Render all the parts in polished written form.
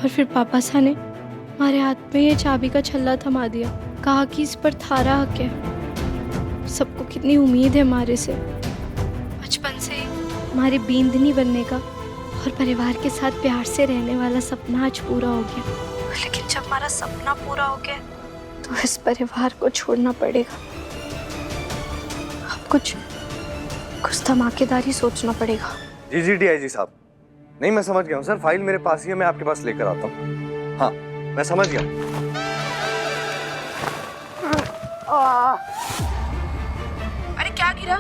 और फिर पापा सा ने हमारे हाथ में ये चाबी का छल्ला थमा दिया, कहा कि इस पर थारा हक है। सबको कितनी उम्मीद है हमारे से, बचपन से ही हमारे बींदनी बनने का और परिवार के साथ प्यार से रहने वाला सपना आज पूरा हो गया। लेकिन जब हमारा सपना पूरा हो गया तो इस परिवार को छोड़ना पड़ेगा। अब कुछ धमाकेदार ही सोचना पड़ेगा। जी डीआईजी साहब, नहीं मैं समझ गया हूँ सर, फाइल मेरे पास ही है, मैं आपके पास लेकर आता हूँ। हाँ मैं समझ गया। अरे क्या गिरा?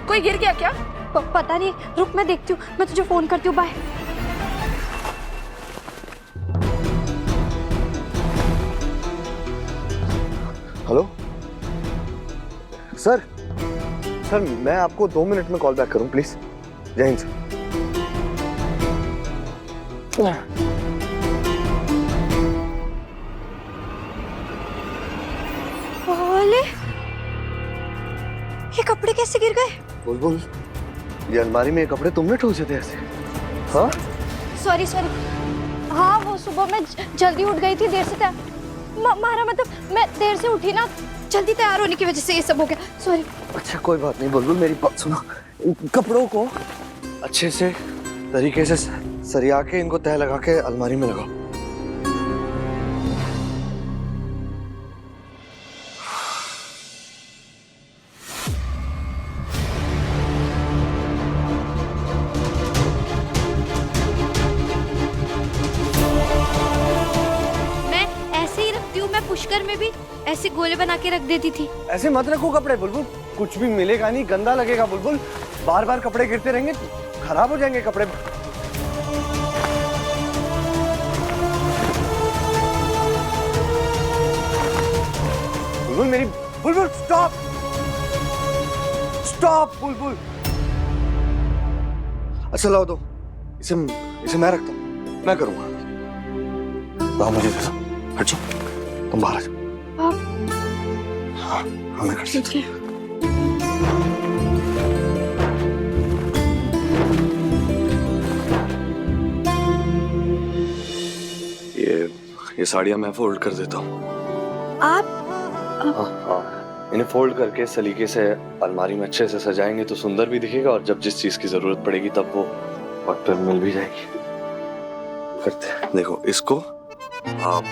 कोई गिर गया क्या? पता नहीं, रुक मैं देखती हूँ, मैं तुझे फोन करती हूँ, बाय। हेलो सर, मैं आपको 2 मिनट में कॉल बैक करूँ प्लीज। जय हिंद सर। ओले, ये कपड़े कैसे गिर गए? बुलबुल, ये अलमारी में कपड़े तुमने ठूसे थे ऐसे? हाँ सॉरी। हाँ वो सुबह मैं जल्दी उठ गई थी, देर से मारा मतलब मैं देर से उठी ना, जल्दी तैयार होने की वजह से ये सब हो गया, सॉरी। अच्छा कोई बात नहीं बुलबुल, मेरी बात सुनो, इन कपड़ों को अच्छे से तरीके से सरिया के इनको तह लगा के अलमारी में लगाओ। पुष्कर में भी ऐसे गोले बना के रख देती थी। ऐसे मत रखो कपड़े बुलबुल, कुछ भी मिलेगा नहीं, गंदा लगेगा बुलबुल। बार बार कपड़े गिरते रहेंगे, खराब हो जाएंगे कपड़े। बुलबुल मेरी, बुलबुल स्टॉप बुलबुल। अच्छा लाओ दो, इसे मैं रखता हूँ, मैं करूंगा। लाओ मुझे दे दो, हट जाओ, तुम बाहर आ जाओ। हाँ मैं कर सकती हूँ। ये साड़ियाँ मैं फोल्ड कर देता हूँ। आप? हाँ, इन्हें फोल्ड करके सलीके से अलमारी में अच्छे से सजाएंगे तो सुंदर भी दिखेगा, और जब जिस चीज की जरूरत पड़ेगी तब वो वक्त पर मिल भी जाएगी। करते हैं, देखो इसको आप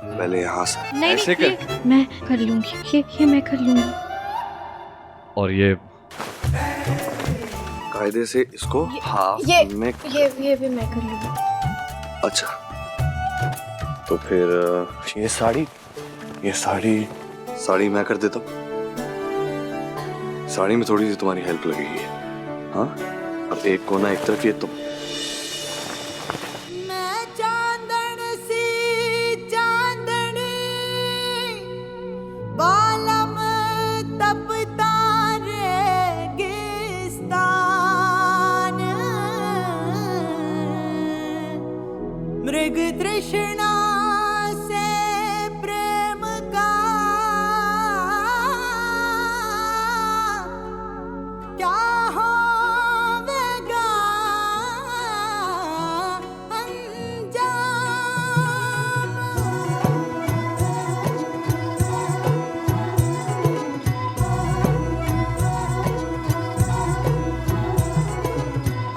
पहले यहाँ से नहीं, ऐसे नहीं, कर, मैं कर लूंगी, ये मैं कर लूंगी। और ये कायदे से इसको हाफ में। ये भी मैं कर लूंगी। अच्छा तो फिर ये साड़ी मैं कर देता हूँ। साड़ी में थोड़ी सी तुम्हारी हेल्प लगेगी। हाँ अब एक कोना एक तरफ, ये तुम। मृग तृष्णा से प्रेम का क्या होवेगा अंजाम।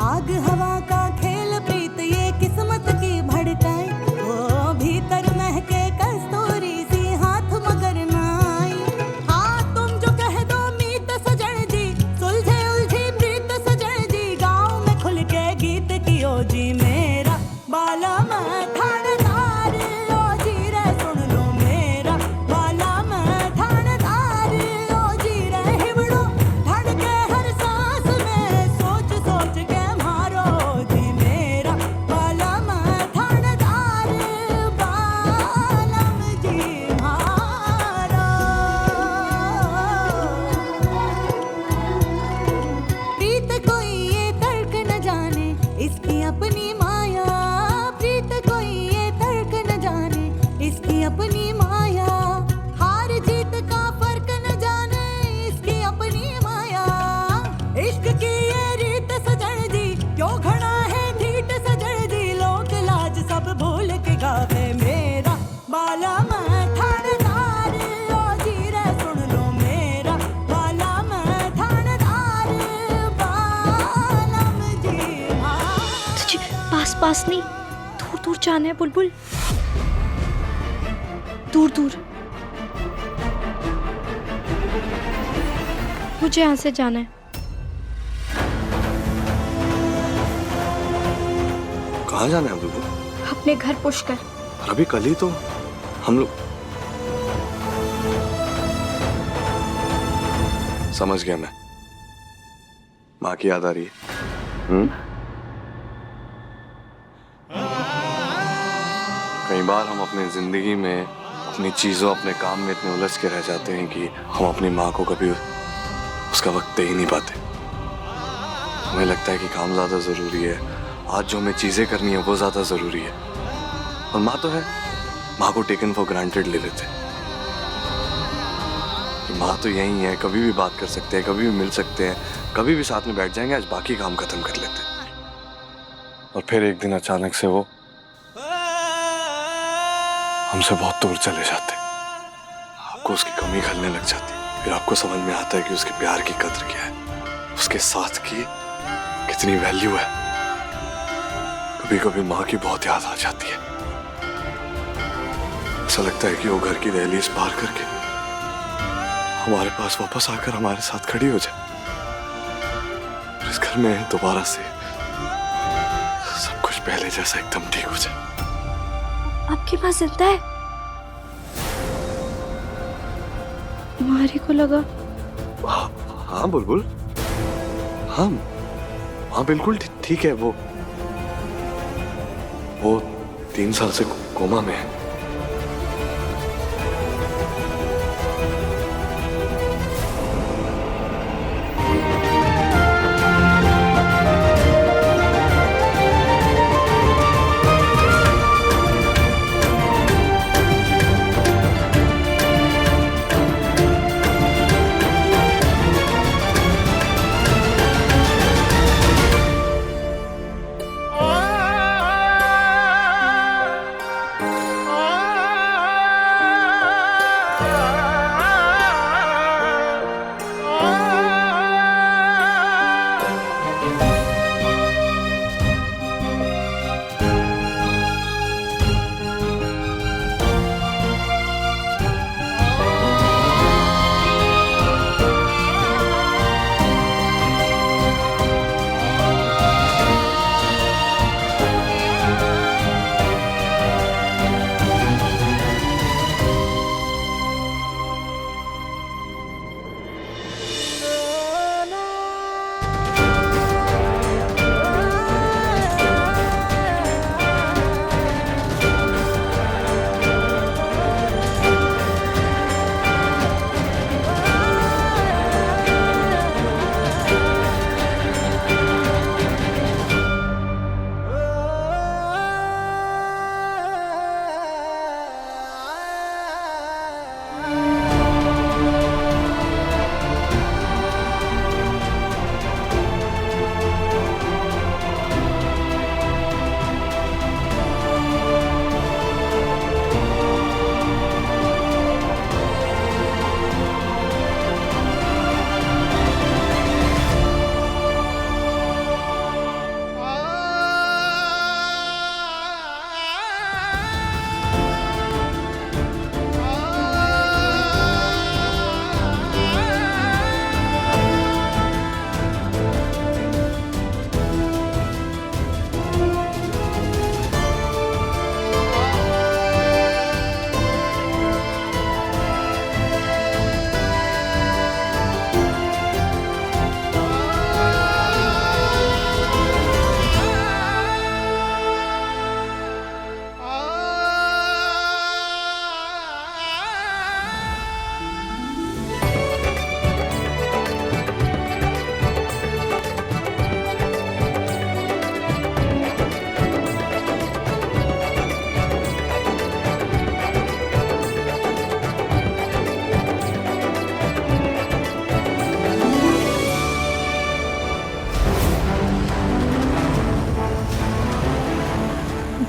आग हवा का खेल प्रीत ये किस्मत की भड़काए, ओ पास पास नहीं, दूर दूर जाना है बुलबुल, दूर दूर। मुझे यहाँ से जाना है। कहाँ जाना है बुलबुल? अपने घर पुष्कर। और अभी कल ही तो हम लोग। समझ गया मैं, माँ की याद आ रही है। कई बार हम अपनी जिंदगी में अपनी चीजों, अपने काम में इतने उलझ के रह जाते हैं कि हम अपनी माँ को कभी उसका वक्त दे ही नहीं पाते। हमें लगता है कि काम ज्यादा जरूरी है, आज जो हमें चीजें करनी है वो ज्यादा जरूरी है। और माँ तो है, माँ को टेकन फॉर ग्रांटेड ले लेते हैं। माँ तो यही है, कभी भी बात कर सकते हैं, कभी भी मिल सकते हैं, कभी भी साथ में बैठ जाएंगे, आज बाकी काम खत्म कर लेते हैं। और फिर एक दिन अचानक से वो हमसे बहुत दूर चले जाते। आपको उसकी कमी खलने लग जाती, फिर आपको समझ में आता है कि उसके प्यार की कद्र क्या है, उसके साथ की कितनी वैल्यू है। कभी कभी माँ की बहुत याद आ जाती है। ऐसा लगता है कि वो घर की दहलीज पार करके हमारे पास वापस आकर हमारे साथ खड़ी हो जाए, और इस घर में दोबारा से सब कुछ पहले जैसा एकदम ठीक हो जाए। आपकी माँ जिंदा है? मारी को लगा। हाँ बुलबुल, हाँ हाँ बिल्कुल ठीक है। वो 3 साल से कोमा में है।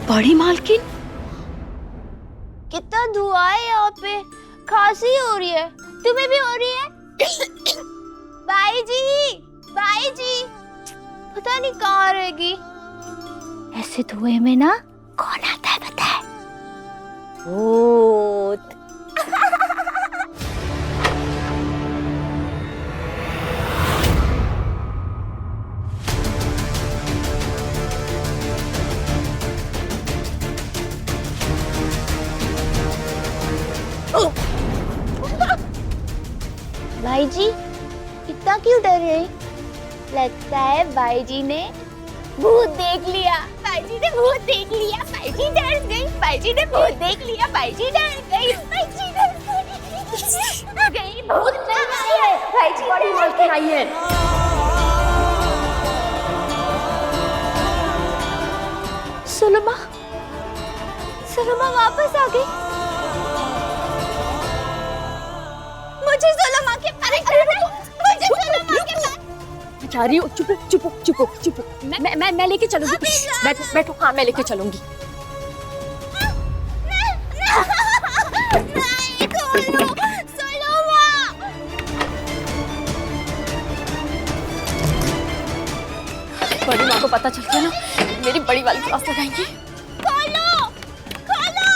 बड़ी मालकिन, कितना धुआं है यहाँ पे, खांसी हो रही है। तुम्हें भी हो रही है? भाई जी, पता नहीं कहाँ रहेगी। ऐसे धुएं में ना कौन आता है पता है? भूत। भाई जी इतना क्यों डर रहे? लगता है भाई जी ने भूत देख लिया। भाई जी ने भूत देख लिया। भाई जी डर गई। भाई जी ने भूत देख लिया। भाई जी डर गई। भाई जी डर गई। भूत नहीं आई है। भाई जी बड़ी बोल के आई है। सुलमा, सुलमा वापस आ गई। मुझे सुलमा के पास, मुझे सुलमा के पास जा रही हूँ। चुपो चुपो चुपो चुपो। मैं लेके चलूंगी। बैठो बैठो। हाँ मैं लेके चलूंगी। नहीं खोलो, सुलमा। बड़ी माँ को पता चल गया ना, मेरी बड़ी वाली क्लास लगाएंगी। खोलो, खोलो।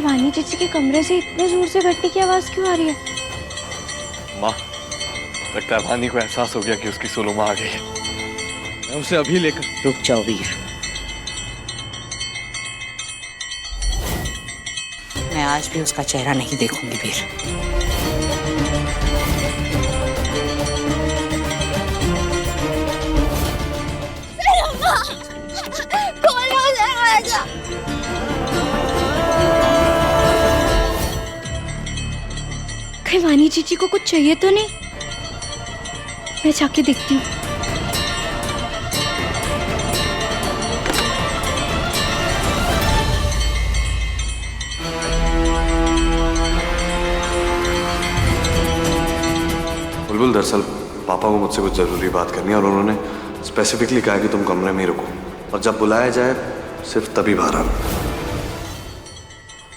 वानी चीची के कमरे से इतने जोर से घंटी की आवाज क्यों आ रही है? माँ, लगता है वानी को एहसास हो गया कि उसकी सुलमा आ गई है। मैं उसे अभी लेकर। रुक जाओ वीर, मैं आज भी उसका चेहरा नहीं देखूंगी वीर। खोलो दरवाजा। कहीं वानी चीची को कुछ चाहिए तो नहीं? मैं जाके देखती हूँ। बुलबुल, दरअसल पापा को मुझसे कुछ ज़रूरी बात करनी है और उन्होंने स्पेसिफिकली कहा कि तुम कमरे में ही रुको और जब बुलाया जाए सिर्फ तभी बाहर आना।